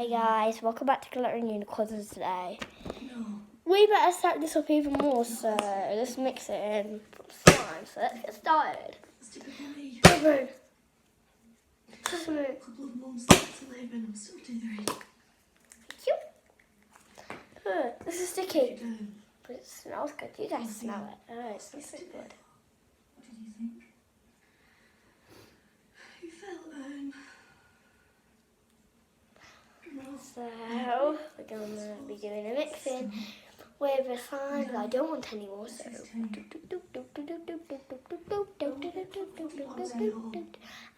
Hey guys, welcome back to Glittering Unicorns today. We better stack this up even more, so let's mix it in from slime. So let's get started. Go, Sesame. A couple of months left to live and I'm still doing. This is sticky, but it smells good. You guys smell it. Oh, it smells so good. What did you think? You felt, So we're gonna be doing a mixing with a slime that I don't want anymore. So I'm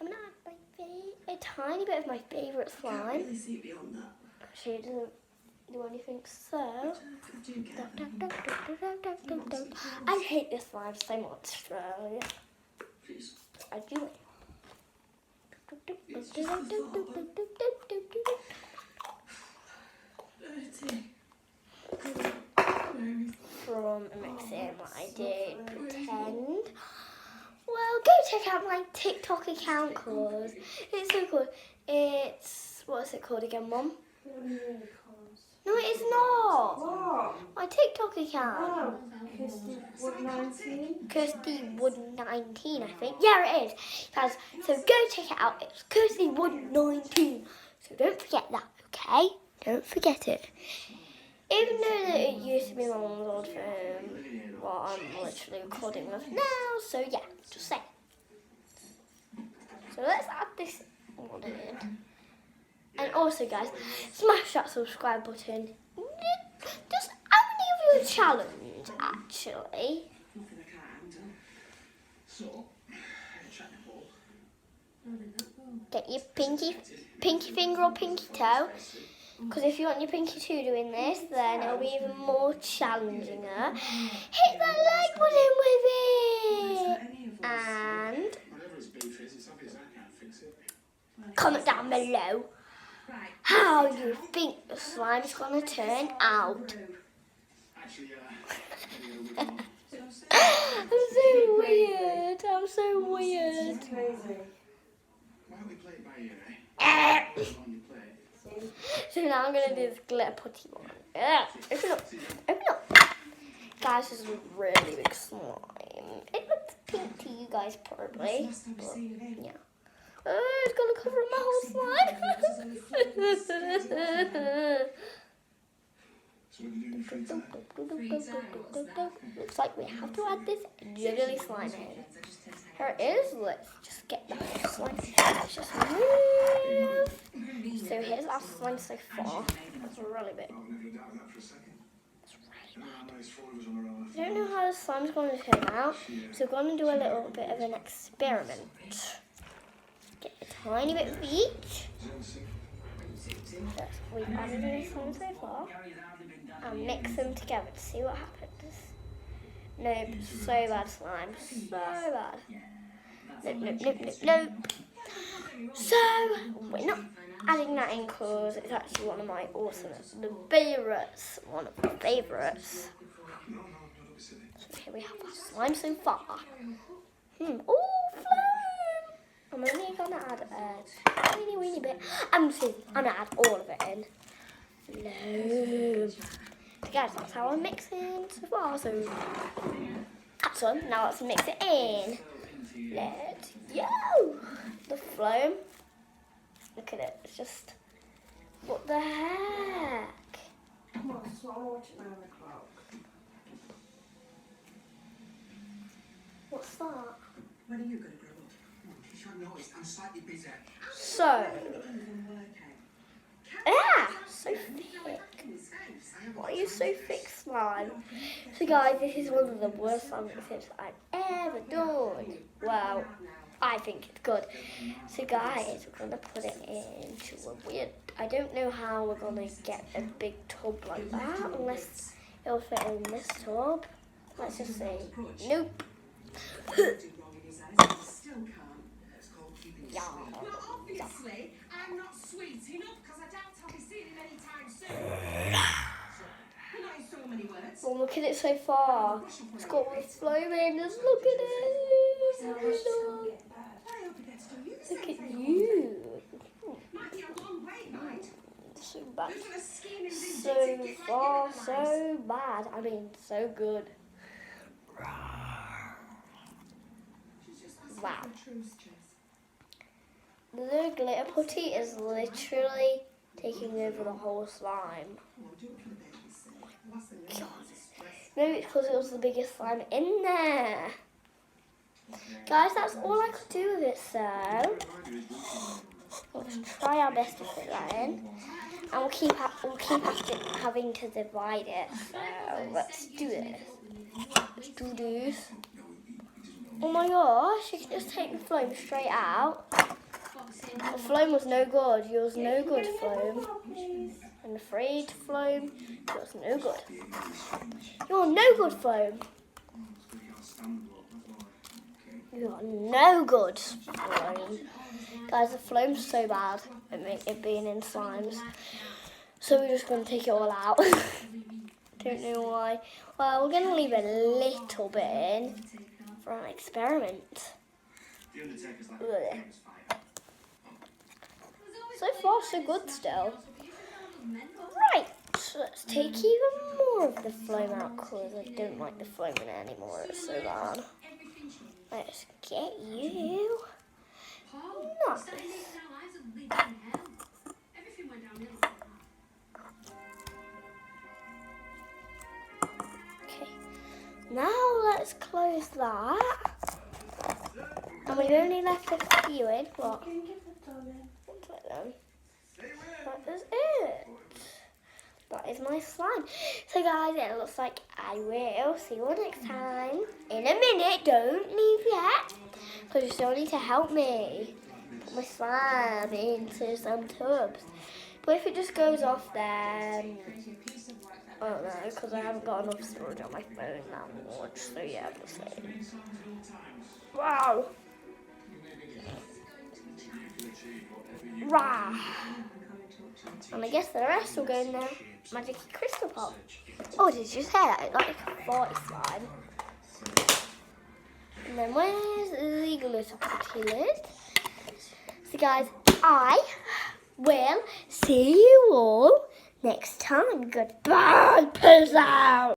gonna add a tiny bit of my favourite I can't slime. really see beyond that. Actually, it doesn't do anything. So I do get I hate this slime so much. So yeah, Please. I do it. From a mixing that I did pretend. Well, go check out my TikTok account because it's so cool. It's, what's it called again, Mum? No, it's not. What? My TikTok account. Oh, Kirsty Wood 19. Kirsty Wood 19, I think. Yeah, it is. Guys, so go check it out. It's Kirsty Wood 19. So don't forget that, okay? Don't forget it. Even though that it used to be my mum's old phone, what I'm literally recording with now. So yeah, just saying. So let's add this one in. And also, guys, smash that subscribe button. Just how many of you challenge actually? Nothing I can't handle. So, check the ball. Get your pinky finger or pinky toe. Because if you want your pinky toe doing this, then it'll be even more challenging. Hit that like button with it. And comment down below how you think the slime's going to turn out. I'm so weird. I'm so weird. Crazy. So now I'm going to do this glitter putty one. Open up. Open up. Guys, this is a really big slime. It looks pink to you guys probably. But, yeah. Oh, it's going to cover my whole slime. Looks like we have to add this jiggly slime in. Here it is. Let's just get that slime. Let's just move. So here's our slime so far. That's really big. It's really big. I don't know how the slime's going to turn out, so we're going to do a little bit of an experiment. Get a tiny bit of each. We've added in the slime so far. And mix them together to see what happens. Nope, so bad slime, so bad. Nope. So, we're not adding that in because it's actually one of my favourites. One of my favourites. So here we have our slime so far. Oh, flame! I'm only going to add a teeny bit. I'm going to add all of it in. Load. So guys, that's how I'm mixing so far. So that's one. Now let's mix it in. Let's go. The flame. Look at it. It's just, what the heck? Come on, it's not watching 9 o'clock. What's that? When are you going to grow up? You should have noticed I'm slightly busy. So, so thick. Why are you so thick, slime? So guys, this is one of the worst slime mixes I've ever done. Well, I think it's good. So guys, we're going to put it into a weird, I don't know how we're going to get a big tub like that, unless it'll fit in this tub. Let's just say, nope. Yeah. Well, obviously, I'm not sweet enough because I doubt I'll be seeing him anytime soon. Not in so many words. Well, look at it so far. It's got all the flame in. Just look at it. I hope it gets to you. Look at you. Might be a long wait, right? so bad. Who's gonna scheme and So vindictive get far, like you, so bad. I mean, so good. She's just asking Wow. for a truce, Jess. The glitter putty is literally taking over the whole slime. Come on, do it for the baby's sake. Last thing you want is stress. Maybe it's because it was the biggest slime in there. Guys, that's all I could do with it, so let's try our best to fit that in. And we'll keep having to divide it. So let's do this. Let's do this. Oh my gosh, you can just take the foam straight out. The foam was no good. Yours no good, foam. I'm afraid, foam. Yours no good. You're no good, foam. You're no good, foam. Guys, the foam's so bad at it being in slimes. So we're just going to take it all out. Don't know why. Well, we're going to leave a little bit in for an experiment. Ugh. So far, so good still. Right, so let's take even more of the foam out because I don't like the foam in it anymore. It's so bad. Let's get you. Nice. Okay, now let's close that. And we've only left a few in. What? You can give the doll in. What's that then? That is it. That is my slime. So guys, it looks like I will see you all next time. In a minute, don't leave yet. Because you still need to help me put my slime into some tubs. But if it just goes off then, I don't know, because I haven't got enough storage on my phone that much. So yeah, we'll see. Wow. Rah. And I guess the rest will go in the magic crystal pot. Oh, did you say that? It's like a 40 slime. And then where's the glitter putty lid? So guys, I will see you all next time. Goodbye. Peace out.